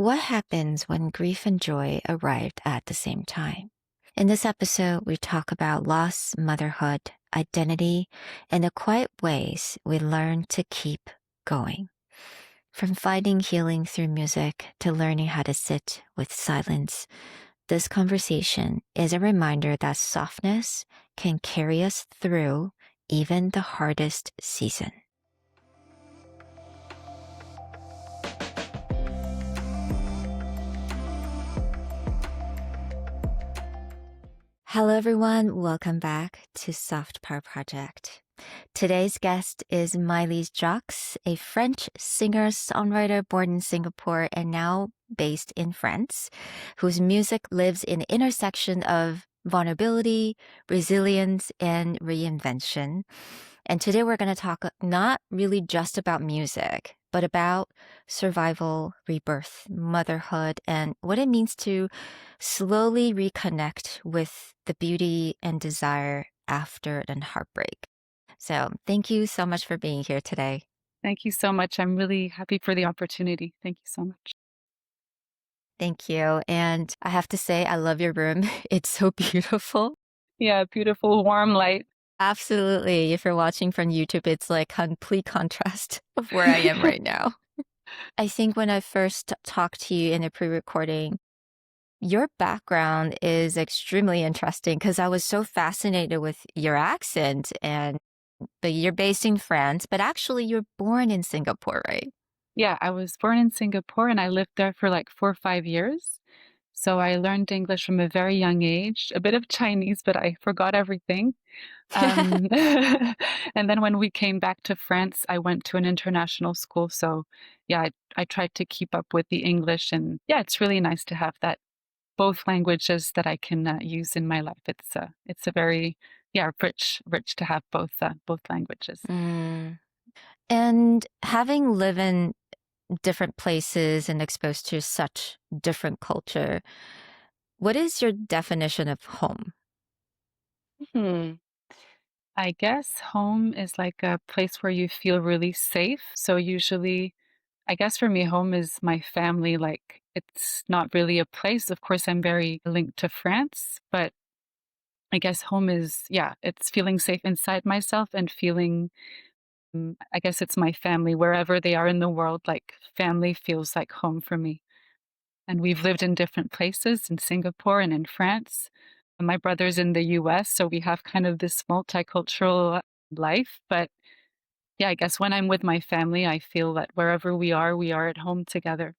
what happens when grief and joy arrived at the same time? In this episode, we talk about loss, motherhood, identity, and the quiet ways we learn to keep going. From finding healing through music to learning how to sit with silence, this conversation is a reminder that softness can carry us through even the hardest season. Hello, everyone. Welcome back to Soft Power Project. Today's guest is Maïlys Jox, a French singer-songwriter born in Singapore and now based in France, whose music lives in the intersection of vulnerability, resilience, and reinvention. And today we're going to talk not really just about music, but about survival, rebirth, motherhood, and what it means to slowly reconnect with the beauty and desire after an heartbreak. So thank you so much for being here today. Thank you so much. I'm really happy for the opportunity. Thank you so much. Thank you. And I have to say, I love your room. It's so beautiful. Yeah, beautiful, warm light. Absolutely. If you're watching from YouTube, it's like complete contrast of where I am right now. I think when I first talked to you in a pre-recording, your background is extremely interesting because I was so fascinated with your accent but you're based in France, but actually you're born in Singapore, right? Yeah, I was born in Singapore and I lived there for like 4 or 5 years. So I learned English from a very young age, a bit of Chinese, but I forgot everything. Um, and then when we came back to France, I went to an international school. So yeah, I tried to keep up with the English. And yeah, it's really nice to have that both languages that I can use in my life. It's a very rich to have both languages. Mm. And having lived in different places and exposed to such different culture, what is your definition of home? Hmm. I guess home is like a place where you feel really safe. So usually, I guess for me, home is my family. Like it's not really a place. Of course, I'm very linked to France, but I guess home is, yeah, it's feeling safe inside myself and feeling, I guess it's my family wherever they are in the world. Like family feels like home for me. And we've lived in different places in Singapore and in France. My brother's in the US, so we have kind of this multicultural life. But yeah, I guess when I'm with my family, I feel that wherever we are at home together.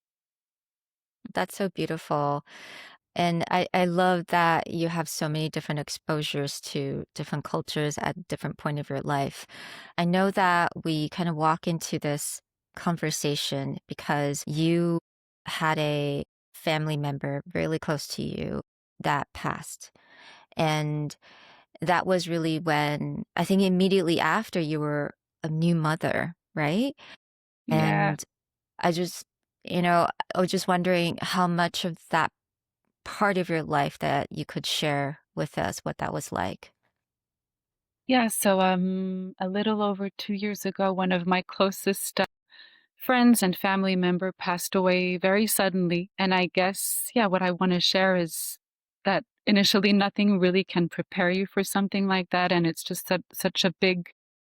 That's so beautiful. And I love that you have so many different exposures to different cultures at different point of your life. I know that we kind of walk into this conversation because you had a family member really close to you that passed. And that was really when I think immediately after you were a new mother, right? Yeah. And I just, I was just wondering how much of that part of your life that you could share with us what that was like. Yeah. So a little over 2 years ago, one of my closest friends and family member passed away very suddenly. And I guess, yeah, what I want to share is that initially nothing really can prepare you for something like that. And it's just such a big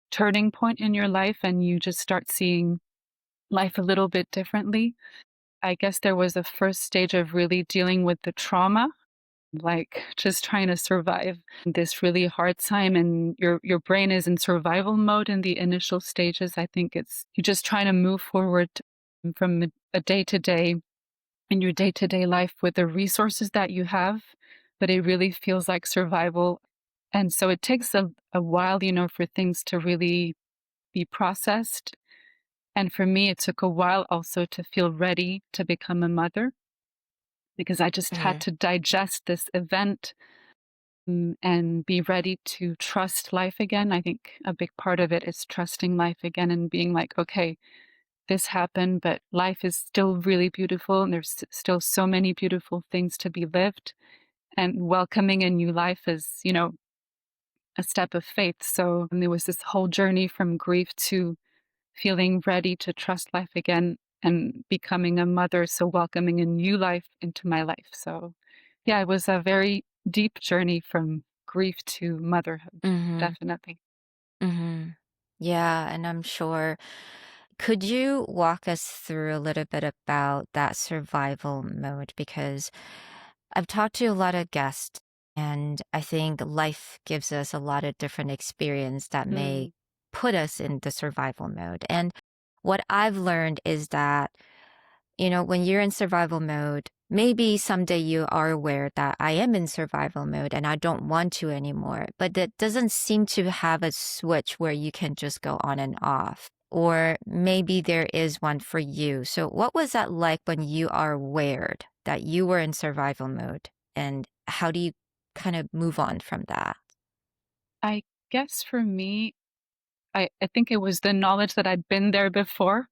turning point in your life, and you just start seeing life a little bit differently. I guess there was a first stage of really dealing with the trauma, like just trying to survive this really hard time, and your brain is in survival mode in the initial stages. I think it's you're just trying to move forward from a day to day in your day to day life with the resources that you have, but it really feels like survival. And so it takes a while, for things to really be processed. And for me, it took a while also to feel ready to become a mother because I just had Mm, to digest this event, and be ready to trust life again. I think a big part of it is trusting life again and being like, okay, this happened, but life is still really beautiful and there's still so many beautiful things to be lived. And welcoming a new life is, a step of faith. So there was this whole journey from grief to feeling ready to trust life again. and becoming a mother, so welcoming a new life into my life. So, yeah, it was a very deep journey from grief to motherhood, Mm-hmm. definitely. Mm-hmm. Yeah, and I'm sure. Could you walk us through a little bit about that survival mode? Because I've talked to a lot of guests, and I think life gives us a lot of different experience that may Mm, put us in the survival mode. And what I've learned is that, when you're in survival mode, maybe someday you are aware that I am in survival mode and I don't want to anymore, but that doesn't seem to have a switch where you can just go on and off. Or maybe there is one for you. So, what was that like when you are aware that you were in survival mode? And how do you kind of move on from that? I guess for me, I think it was the knowledge that I'd been there before.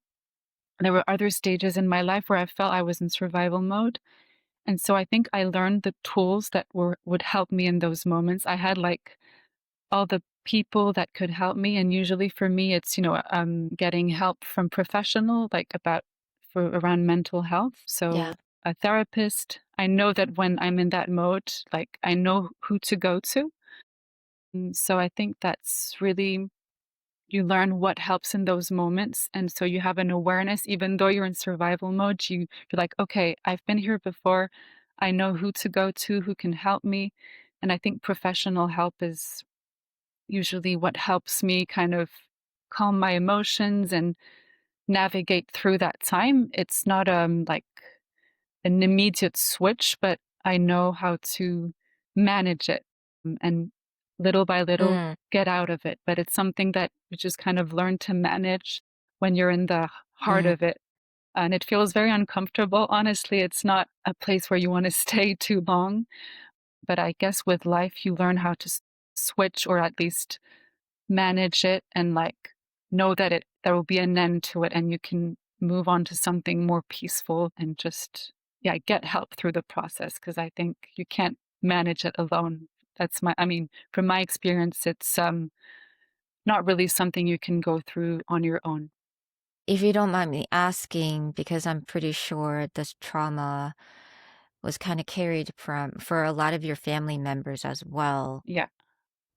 There were other stages in my life where I felt I was in survival mode. And so I think I learned the tools that would help me in those moments. I had like all the people that could help me, and usually for me it's, getting help from professional, like about for around mental health. So Yeah. a therapist. I know that when I'm in that mode, like I know who to go to. So I think that's really you learn what helps in those moments, and so you have an awareness even though you're in survival mode, you're like, "Okay, I've been here before. I know who to go to, who can help me." And I think professional help is usually what helps me kind of calm my emotions and navigate through that time. It's not, like an immediate switch, but I know how to manage it, and little by little Mm, get out of it. But it's something that you just kind of learn to manage when you're in the heart mm, of it. And it feels very uncomfortable. Honestly, it's not a place where you want to stay too long. But I guess with life, you learn how to switch or at least manage it and like know that there will be an end to it and you can move on to something more peaceful and just yeah get help through the process because I think you can't manage it alone. That's my I mean from my experience it's not really something you can go through on your own. If you don't mind me asking, because I'm pretty sure this trauma was kind of carried from for a lot of your family members as well. Yeah.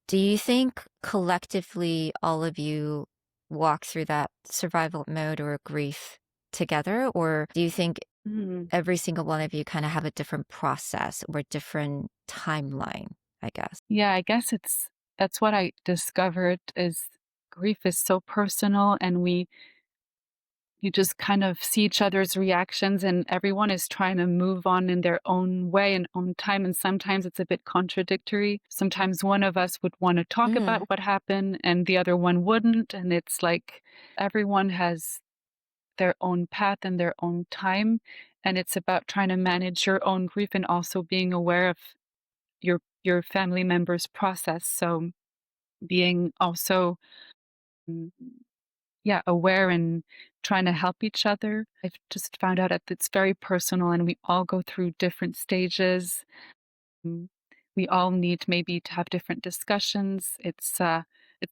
Do you think collectively all of you walk through that survival mode or grief together? Or do you think Mhm. every single one of you kind of have a different process or different timeline, I guess? Yeah, I guess it's that's what I discovered is grief is so personal and we you just kind of see each other's reactions and everyone is trying to move on in their own way and own time. And sometimes it's a bit contradictory. Sometimes one of us would want to talk Mm, about what happened and the other one wouldn't. And it's like everyone has their own path and their own time. And it's about trying to manage your own grief and also being aware of your family member's process. So being also mm, yeah, aware and trying to help each other. I've just found out that it's very personal and we all go through different stages. Mm, We all need maybe to have different discussions. It's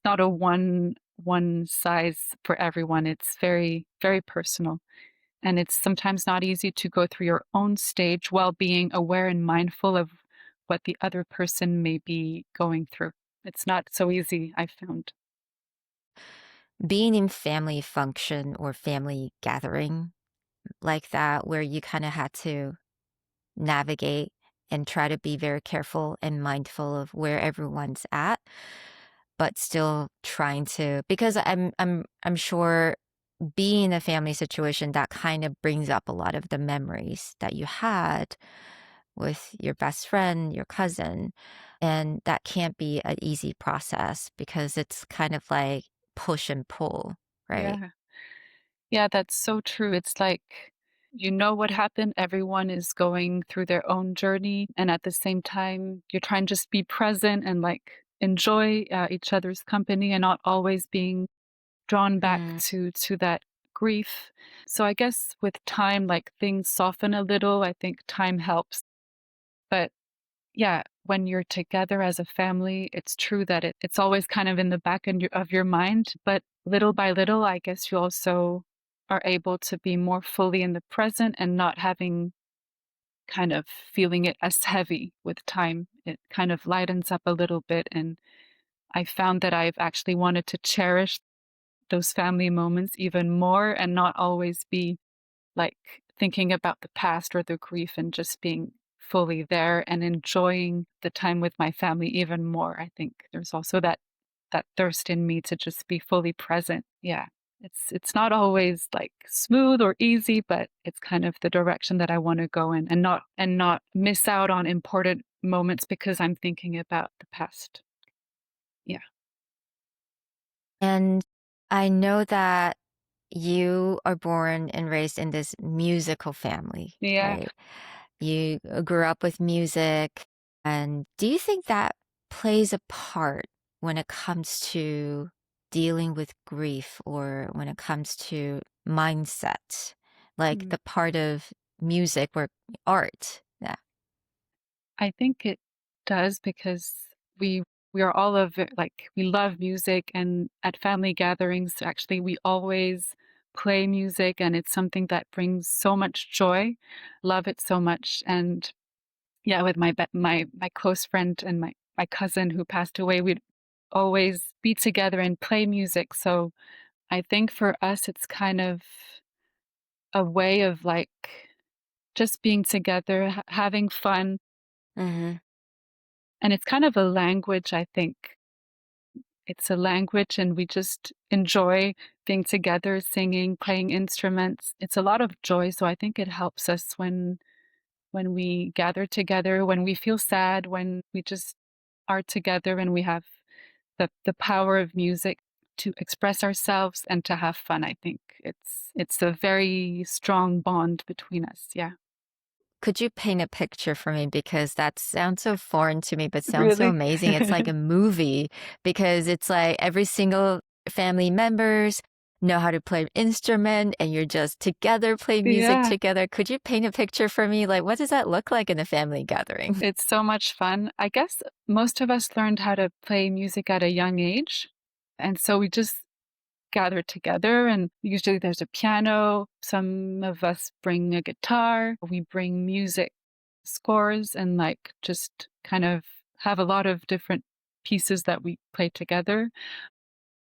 not a one size for everyone. It's very, very personal. And it's sometimes not easy to go through your own stage while being aware and mindful of what the other person may be going through. It's not so easy, I found. being in family function or family gathering like that, where you kind of had to navigate and try to be very careful and mindful of where everyone's at, but still trying to because I'm sure being in a family situation that kind of brings up a lot of the memories that you had with your best friend, your cousin, and that can't be an easy process because it's kind of like push and pull, right? Yeah. Yeah, that's so true. It's like, you know what happened. Everyone is going through their own journey. And at the same time, you're trying to just be present and like enjoy each other's company and not always being drawn back Mm. to that grief. So I guess with time, like things soften a little. I think time helps. But yeah, when you're together as a family, it's true that it's always kind of in the back of your mind. But little by little, I guess you also are able to be more fully in the present and not having kind of feeling it as heavy with time. It kind of lightens up a little bit. And I found that I've actually wanted to cherish those family moments even more and not always be like thinking about the past or the grief and just being fully there and enjoying the time with my family even more. I think there's also that thirst in me to just be fully present. Yeah. It's not always like smooth or easy, but it's kind of the direction that I want to go in and not miss out on important moments because I'm thinking about the past. Yeah. And I know that you are born and raised in this musical family, Yeah. right? You grew up with music. And do you think that plays a part when it comes to dealing with grief or when it comes to mindset? Like Mm. the part of music or art? Yeah. I think it does because we we are all of it, like we love music and at family gatherings actually we always play music and it's something that brings so much joy. Love it so much. And yeah, with my close friend and my cousin who passed away, we'd always be together and play music. So I think for us it's kind of a way of like just being together, having fun, Hmm. and it's kind of a language, I think. It's a language, and we just enjoy being together, singing, playing instruments. It's a lot of joy, so I think it helps us when we gather together, when we feel sad, when we just are together and we have the power of music to express ourselves and to have fun. I think it's a very strong bond between us. Yeah. Could you paint a picture for me? Because that sounds so foreign to me, but sounds so Really? amazing. It's like a movie because it's like every single family members know how to play an instrument and you're just together playing music Yeah. together. Could you paint a picture for me? Like, what does that look like in a family gathering? It's so much fun. I guess most of us learned how to play music at a young age. And so we just gather together, and usually there's a piano. Some of us bring a guitar. We bring music scores and like just kind of have a lot of different pieces that we play together.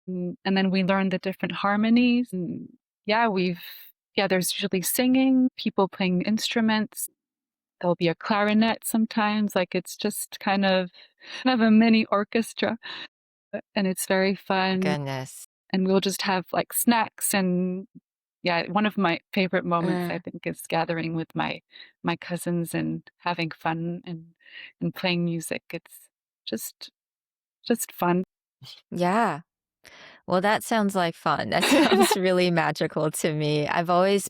And then we learn the different harmonies. And yeah, there's usually singing, people playing instruments. There'll be a clarinet sometimes. Like it's just kind of a mini orchestra, and it's very fun. Goodness. And we'll just have like snacks and yeah, one of my favorite moments I Uh, think is gathering with my cousins and having fun and playing music. It's just just fun. yeah. Well, that sounds like fun. That sounds really magical to me. I've always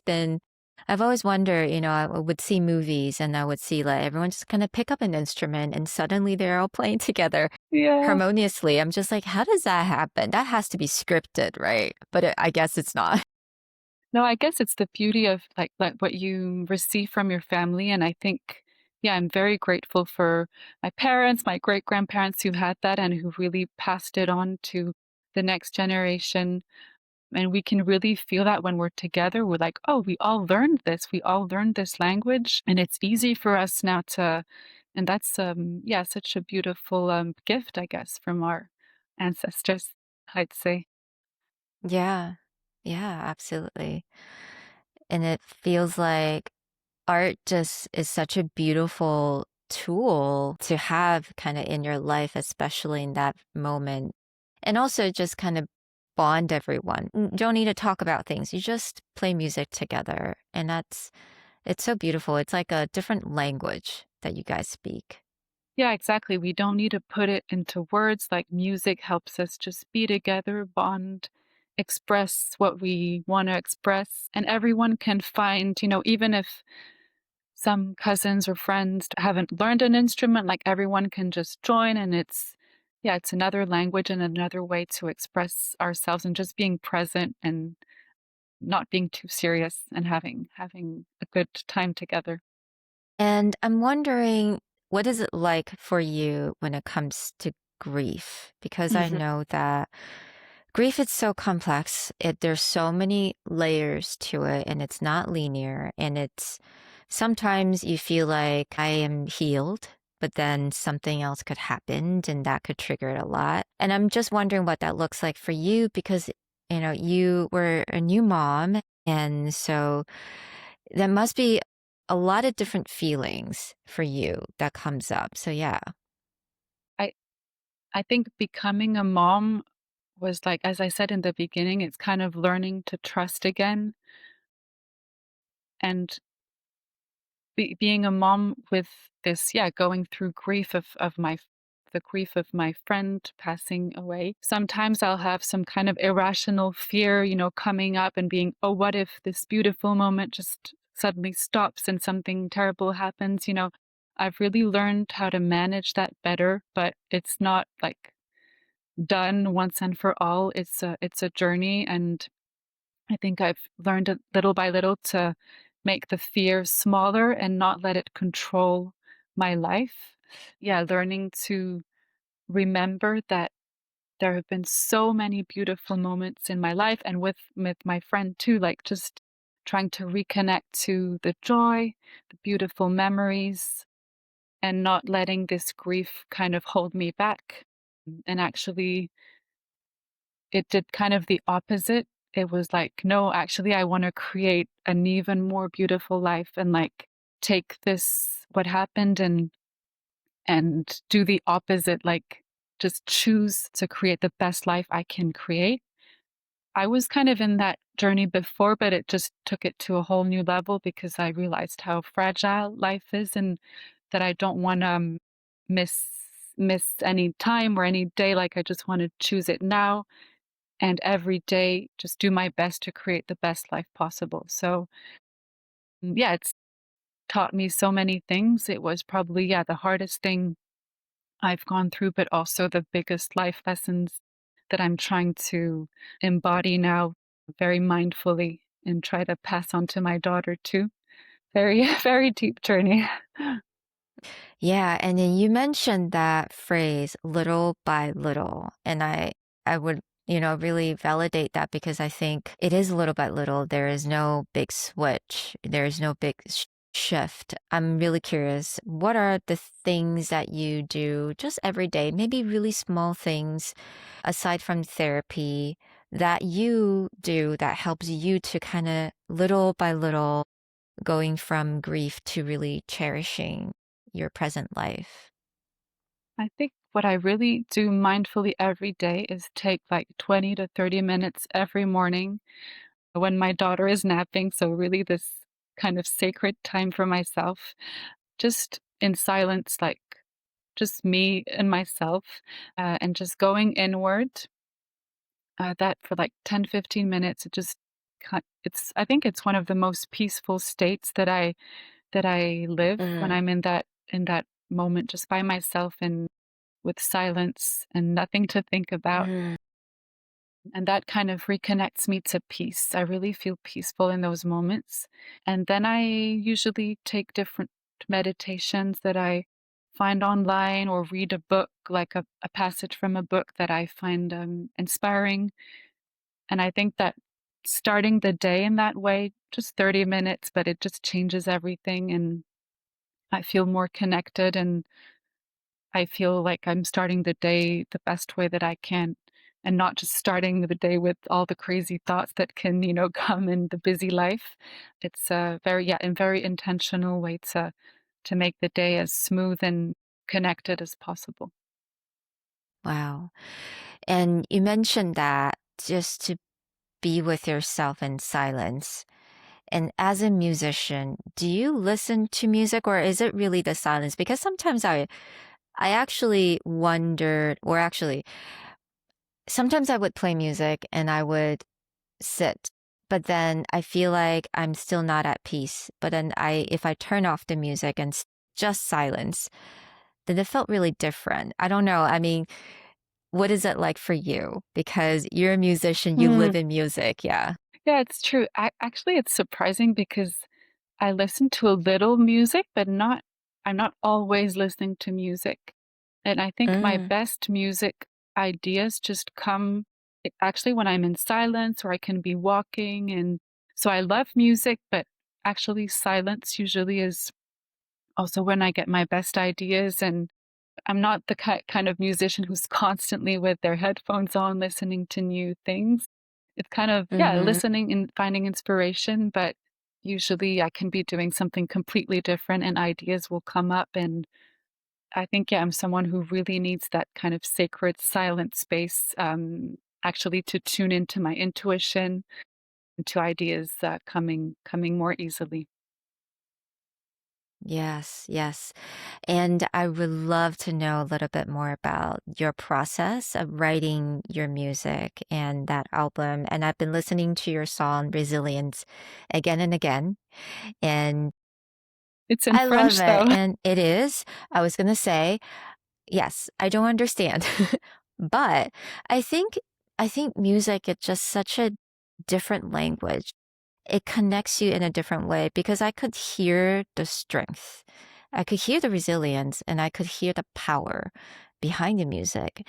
wondered, I would see movies and I would see like everyone just kind of pick up an instrument and suddenly they're all playing together Yeah. harmoniously. I'm just like, how does that happen? That has to be scripted, right? But I guess it's not. No, I guess it's the beauty of like what you receive from your family. And I think, yeah, I'm very grateful for my parents, my great grandparents who had that and who really passed it on to the next generation. And we can really feel that when we're together. We're like, oh, we all learned this. We all learned this language. And it's easy for us now to, and that's, yeah, such a beautiful gift, I guess, from our ancestors, I'd say. Yeah. Yeah, absolutely. And it feels like art just is such a beautiful tool to have kind of in your life, especially in that moment. And also just kind of bond everyone. Don't need to talk about things. You just play music together. And it's so beautiful. It's like a different language that you guys speak. Yeah, exactly. We don't need to put it into words. Like music helps us just be together, bond, express what we want to express. And everyone can find, even if some cousins or friends haven't learned an instrument, like everyone can just join. And yeah, it's another language and another way to express ourselves and just being present and not being too serious and having a good time together. And I'm wondering, what is it like for you when it comes to grief? Because I know that Grief is so complex. There's so many layers to it, and it's not linear. And it's sometimes you feel like I am healed, but then something else could happen and that could trigger it a lot. And I'm just wondering what that looks like for you because, you were a new mom. And so there must be a lot of different feelings for you that comes up. So yeah. I I think becoming a mom was like, as I said in the beginning, it's kind of learning to trust again. And being a mom with this, yeah, going through grief of the grief of my friend passing away. Sometimes I'll have some kind of irrational fear, coming up and being, oh, what if this beautiful moment just suddenly stops and something terrible happens? I've really learned how to manage that better, but it's not like done once and for all. It's a journey, and I think I've learned it little by little to make the fear smaller and not let it control my life. Yeah, learning to remember that there have been so many beautiful moments in my life and with my friend too, like just trying to reconnect to the joy, the beautiful memories, and not letting this grief kind of hold me back. And actually, it did kind of the opposite. It was like, "No, actually, I wanna create an even more beautiful life and, like, take this what happened and do the opposite, like, just choose to create the best life I can create." I was kind of in that journey before, but it just took it to a whole new level because I realized how fragile life is and that I don't wanna miss miss any time or any day, like, I just wanna choose it now and every day just do my best to create the best life possible. So, yeah, it's taught me so many things. It was probably, yeah, the hardest thing I've gone through, but also the biggest life lessons that I'm trying to embody now very mindfully and try to pass on to my daughter too. Very, very deep journey. Yeah, and then you mentioned that phrase little by little, and I would, really validate that because I think it is little by little. There is no big switch. There is no big shift. I'm really curious, what are the things that you do just every day, maybe really small things aside from therapy that you do that helps you to kind of little by little going from grief to really cherishing your present life? I think what I really do mindfully every day is take like 20 to 30 minutes every morning when my daughter is napping. So, really, this kind of sacred time for myself, just in silence, like just me and myself, and just going inward. That for like 10, 15 minutes, it just, I think it's one of the most peaceful states that I live when Mm, I'm in that moment just by myself and with silence and nothing to think about. mm. And that kind of reconnects me to peace. I really feel peaceful in those moments. And then I usually take different meditations that I find online or read a book, like a passage from a book that I find inspiring. And I think that starting the day in that way, just 30 minutes, but it just changes everything. And I feel more connected and I feel like I'm starting the day the best way that I can and not just starting the day with all the crazy thoughts that can, come in the busy life. It's a very, yeah, and very intentional way to make the day as smooth and connected as possible. Wow. And you mentioned that just to be with yourself in silence. And as a musician, do you listen to music or is it really the silence? Because sometimes I actually wondered, or actually, sometimes I would play music and I would sit, but then I feel like I'm still not at peace. But then if I turn off the music and just silence, then it felt really different. I don't know. I mean, what is it like for you? Because you're a musician, you Mm. live in music. Yeah. Yeah, it's true. Actually, it's surprising because I listen to a little music, but I'm not always listening to music. And I think my Mm, best music ideas just come actually when I'm in silence or I can be walking. And so I love music, but actually silence usually is also when I get my best ideas. And I'm not the kind of musician who's constantly with their headphones on listening to new things. It's kind of, yeah, Mm-hmm. listening and finding inspiration, but usually I can be doing something completely different and ideas will come up. And I think, yeah, I'm someone who really needs that kind of sacred silent space, actually to tune into my intuition and to ideas coming more easily. Yes, yes. And I would love to know a little bit more about your process of writing your music and that album. And I've been listening to your song Resilience again and again, and It's in I love French it. though. And it is, I was going to say, yes, I don't understand. But I think I think music is just such a different language. It connects you in a different way because I could hear the strength. I could hear the resilience and I could hear the power behind the music.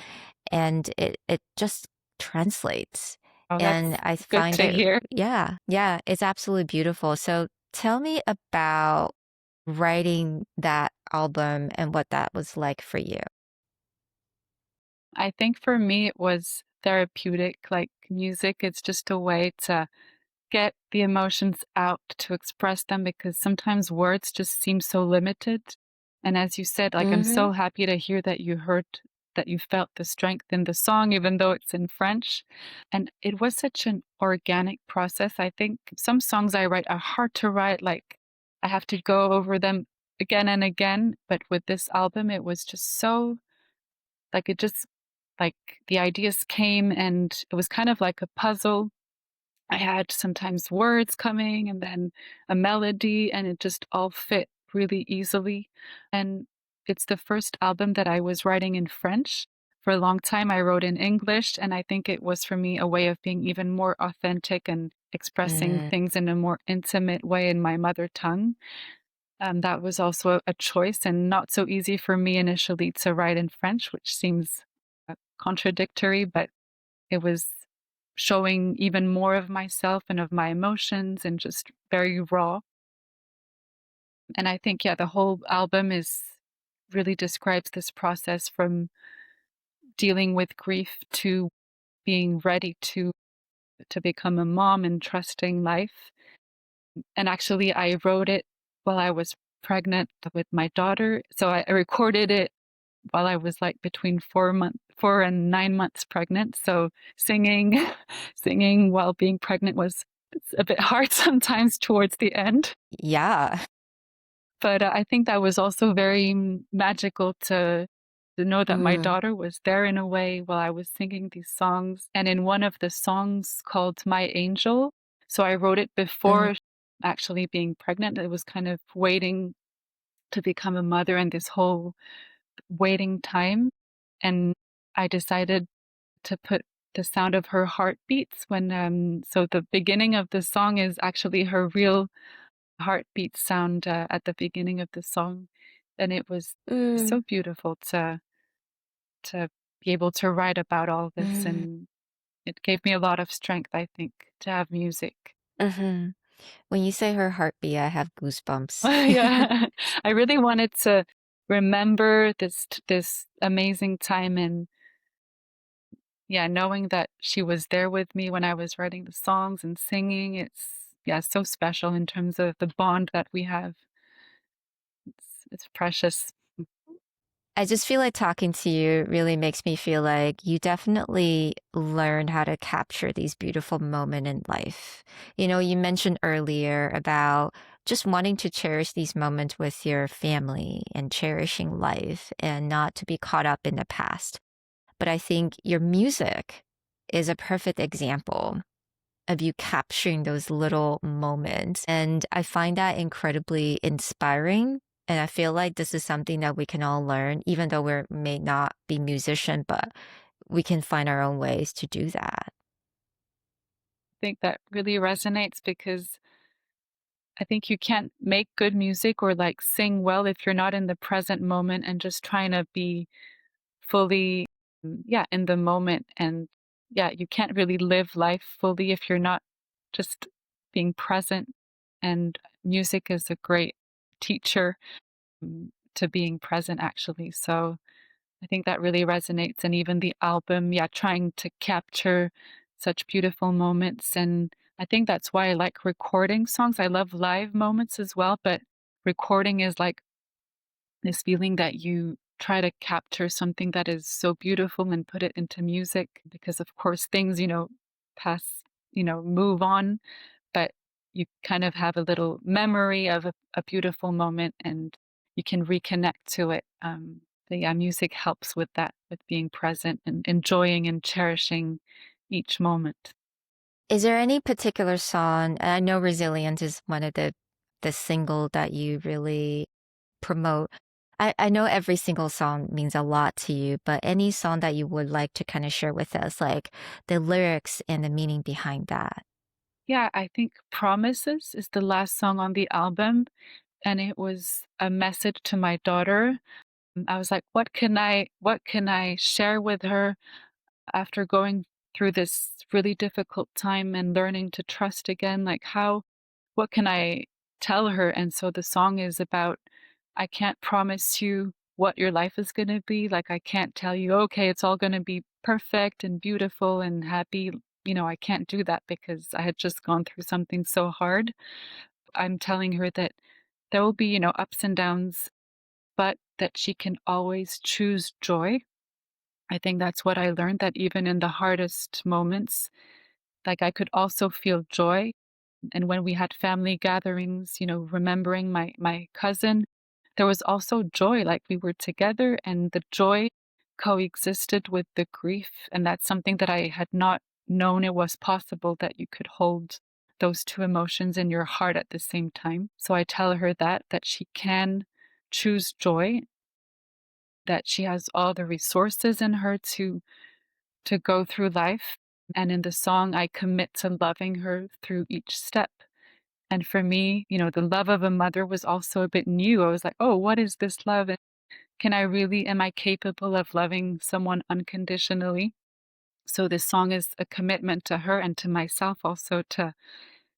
And it just translates. Oh, And that's I good find to it, hear. yeah, yeah, it's absolutely beautiful. So tell me about writing that album and what that was like for you. I think for me it was therapeutic. Like music, it's just a way to get the emotions out, to express them, because sometimes words just seem so limited. And as you said, like, I'm Hmm. so happy to hear that that you felt the strength in the song, even though it's in French. And it was such an organic process. I think some songs I write are hard to write, like, I have to go over them again and again. But with this album, it was just so, like, it just, like, the ideas came and it was kind of like a puzzle. I had sometimes words coming and then a melody, and it just all fit really easily. And it's the first album that I was writing in French. For a long time, I wrote in English, and I think it was for me a way of being even more authentic and expressing Mm, things in a more intimate way in my mother tongue. That was also a choice, and not so easy for me initially to write in French, which seems contradictory, but it was showing even more of myself and of my emotions and just very raw. And I think, yeah, the whole album is really describes this process from dealing with grief to being ready to become a mom and trusting life. And actually, I wrote it while I was pregnant with my daughter. So I recorded it while I was like between 4 and 9 months pregnant. So singing, singing while being pregnant was, it's a bit hard sometimes towards the end. yeah. But I think that was also very magical to know that my Mm, daughter was there in a way while I was singing these songs. And in one of the songs called My Angel, so I wrote it mm, before actually being pregnant. It was kind of waiting to become a mother and this whole waiting time. And I decided to put the sound of her heartbeats when, so the beginning of the song is actually her real heartbeat sound at the beginning of the song. And it was so mm, beautiful to be able to write about all this. mm, And it gave me a lot of strength, I think, to have music. mhm. When you say her heartbeat, I have goosebumps. Yeah, I really wanted to remember this amazing time. And yeah, knowing that she was there with me when I was writing the songs and singing, it's, yeah, so special in terms of the bond that we have. It's precious. I just feel like talking to you really makes me feel like you definitely learned how to capture these beautiful moments in life. You know, you mentioned earlier about just wanting to cherish these moments with your family and cherishing life and not to be caught up in the past. But I think your music is a perfect example of you capturing those little moments. And I find that incredibly inspiring. And I feel like this is something that we can all learn, even though we may not be musician, but we can find our own ways to do that. I think that really resonates because I think you can't make good music or like sing well if you're not in the present moment and just trying to be fully, yeah, in the moment. And yeah, you can't really live life fully if you're not just being present. And music is a great teacher to being present, actually. So I think that really resonates. And even the album, yeah, trying to capture such beautiful moments. And I think that's why I like recording songs. I love live moments as well, but recording is like this feeling that you try to capture something that is so beautiful and put it into music because, of course, things, pass, move on, but you kind of have a little memory of a beautiful moment and you can reconnect to it. But yeah, music helps with that, with being present and enjoying and cherishing each moment. Is there any particular song? And I know Resilient is one of the single that you really promote. I know every single song means a lot to you, but any song that you would like to kind of share with us, like the lyrics and the meaning behind that? Yeah, I think Promises is the last song on the album, and it was a message to my daughter. I was like, what can I share with her after going through this really difficult time and learning to trust again? Like what can I tell her? And so the song is about, I can't promise you what your life is going to be. Like, I can't tell you, okay, it's all going to be perfect and beautiful and happy. I can't do that because I had just gone through something so hard. I'm telling her that there will be, ups and downs, but that she can always choose joy. I think that's what I learned, that even in the hardest moments, like, I could also feel joy. And when we had family gatherings, remembering my cousin, there was also joy, like, we were together and the joy coexisted with the grief, and that's something that I had not known it was possible, that you could hold those 2 emotions in your heart at the same time. So I tell her that she can choose joy, that she has all the resources in her to go through life, and in the song, I commit to loving her through each step. And for me, the love of a mother was also a bit new. I was like, "Oh, what is this love? And am I capable of loving someone unconditionally?" So this song is a commitment to her and to myself also, to,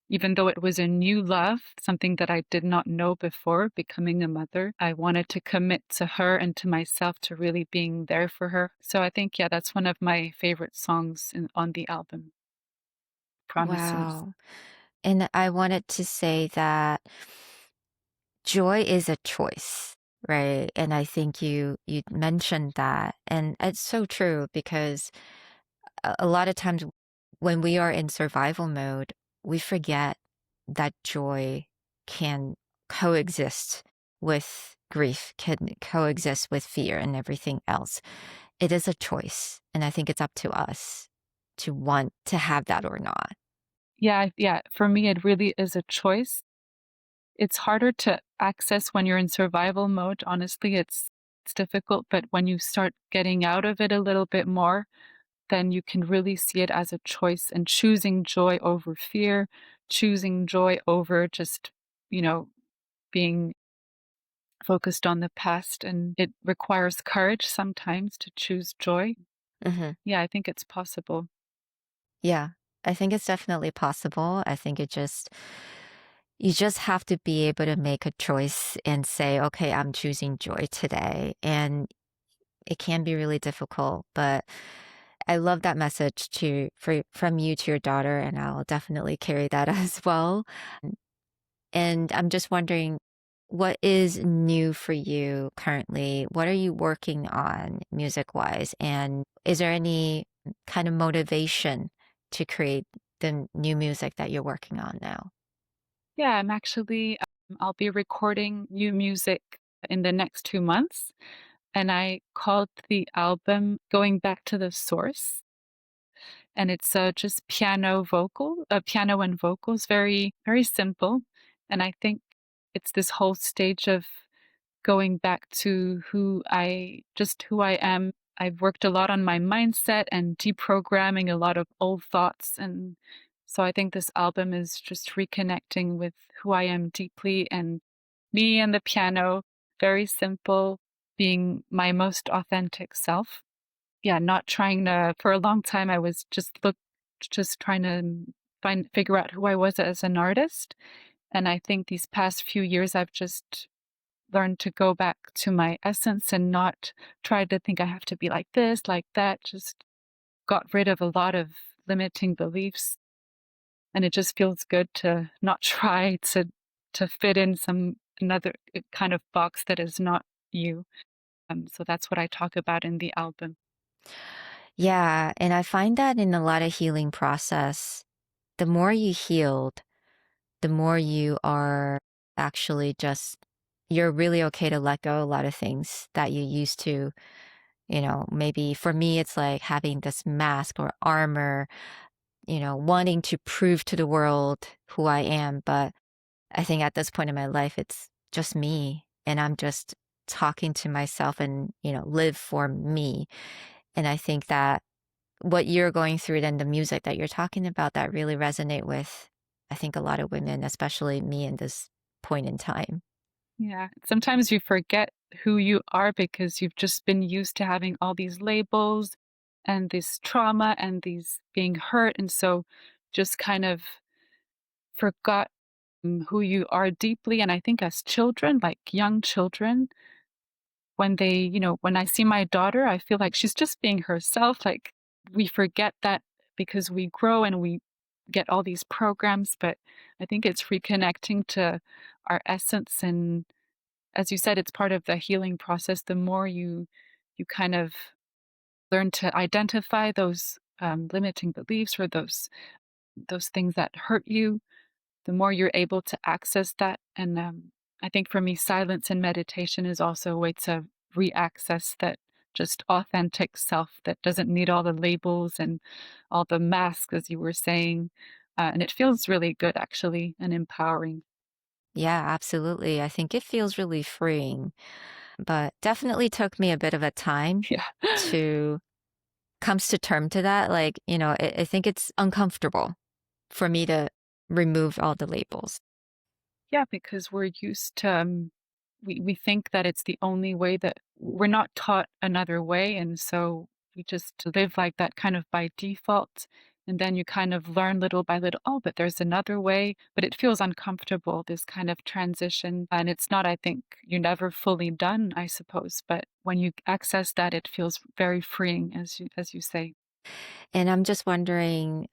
even though it was a new love, something that I did not know before becoming a mother, I wanted to commit to her and to myself to really being there for her. So I think, yeah, that's one of my favorite songs on the album, Promises. Wow. And I wanted to say that joy is a choice, right? And I think you mentioned that, and it's so true because a lot of times when we are in survival mode, we forget that joy can coexist with grief, can coexist with fear and everything else. It is a choice, and I think it's up to us to want to have that or not. Yeah, yeah, for me, it really is a choice. It's harder to access when you're in survival mode. Honestly, it's difficult, but when you start getting out of it a little bit more, then you can really see it as a choice and choosing joy over fear, choosing joy over just, you know, being focused on the past. And it requires courage sometimes to choose joy. Hmm. Yeah, I think it's possible. Yeah, I think it's definitely possible. I think you just have to be able to make a choice and say, okay, I'm choosing joy today. And it can be really difficult, but I love that message from you to your daughter, and I'll definitely carry that as well. And I'm just wondering, what is new for you currently? What are you working on music wise? And is there any kind of motivation to create the new music that you're working on now? Yeah, I'll be recording new music in the next 2 months. And I called the album Going Back to the Source. And it's just piano and vocals, very, very simple. And I think it's this whole stage of going back to who I am. I've worked a lot on my mindset and deprogramming a lot of old thoughts. And so I think this album is just reconnecting with who I am deeply, and me and the piano, very simple, being my most authentic self. yeah, not trying to for a long time, I was just trying to figure out who I was as an artist, and I think these past few years, I've just learned to go back to my essence and not try to think I have to be like this, like that, just got rid of a lot of limiting beliefs, and it just feels good to not try to fit in some another kind of box that is not you. So that's what I talk about in the album. Yeah, and I find that in a lot of healing process, the more you healed, the more you are actually just you're really okay to let go a lot of things that you used to, maybe for me it's like having this mask or armor, wanting to prove to the world who I am, but I think at this point in my life it's just me and I'm just talking to myself and, live for me. And I think that what you're going through, then the music that you're talking about that really resonate with, I think a lot of women, especially me in this point in time. Yeah, sometimes you forget who you are because you've just been used to having all these labels and this trauma and these being hurt, and so just kind of forgot who you are deeply. And I think as children, like young children, when when I see my daughter, I feel like she's just being herself. Like we forget that because we grow and we get all these programs, but I think it's reconnecting to our essence. And as you said, it's part of the healing process. The more you kind of learn to identify those limiting beliefs or those things that hurt you, the more you're able to access that. And I think for me, silence and meditation is also a way to re-access that just authentic self that doesn't need all the labels and all the masks, as you were saying. And it feels really good, actually, and empowering. Yeah, absolutely. I think it feels really freeing, but definitely took me a bit of a time Yeah. to comes to term to that. Like, I think it's uncomfortable for me to remove all the labels. Yeah, because we're used to, we think that it's the only way that we're not taught another way. And so we just live like that kind of by default. And then you kind of learn little by little, oh, but there's another way. But it feels uncomfortable, this kind of transition. And it's not, I think, you're never fully done, I suppose. But when you access that, it feels very freeing, as you say. And I'm just wondering,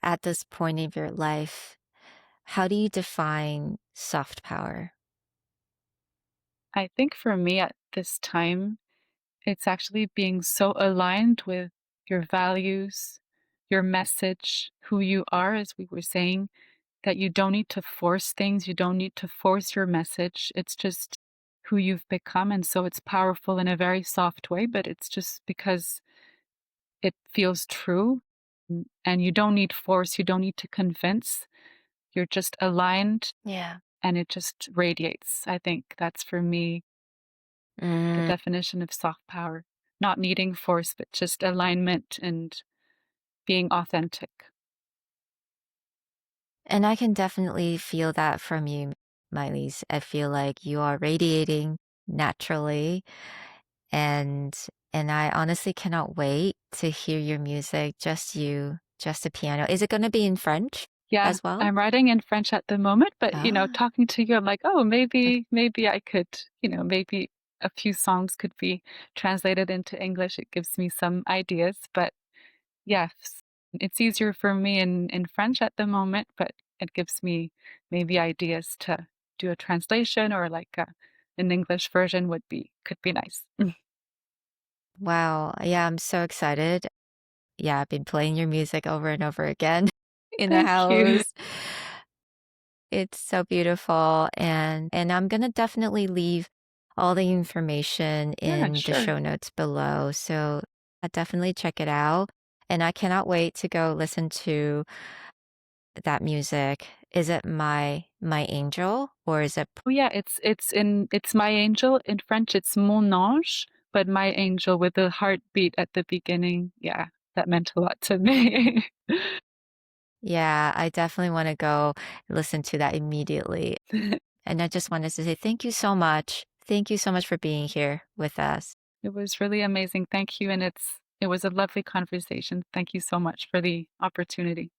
at this point of your life, how do you define soft power? I think for me at this time, it's actually being so aligned with your values, your message, who you are, as we were saying, that you don't need to force things. You don't need to force your message. It's just who you've become. And so it's powerful in a very soft way, but it's just because it feels true. And you don't need force. You don't need to convince. You're just aligned Yeah. and it just radiates. I think that's for me the Mm, definition of soft power. Not needing force, but just alignment and being authentic. and I can definitely feel that from you, Miley's. I feel like you are radiating naturally, and and I honestly cannot wait to hear your music, just you, just a piano. Is it going to be in French Yeah, as well? I'm writing in French at the moment, but, Ah, talking to you, I'm like, "Oh, maybe I could, maybe a few songs could be translated into English." It gives me some ideas, but yes, it's easier for me in French at the moment, but it gives me maybe ideas to do a translation or like an English version could be nice. wow. Yeah, I'm so excited. Yeah, I've been playing your music over and over again in the Thank you. house. It's so beautiful, and I'm gonna definitely leave all the information Yeah, in the sure. show notes below, so definitely check it out, and I cannot wait to go listen to that music. Is it My Angel, or is it Oh yeah, it's My Angel. In French, it's Mon Ange, but My Angel with a heartbeat at the beginning. Yeah, that meant a lot to me. Yeah, I definitely wanna go listen to that immediately, and I just wanted to say thank you so much. Thank you so much for being here with us. It was really amazing. Thank you, and it's It was a lovely conversation. Thank you so much for the opportunity.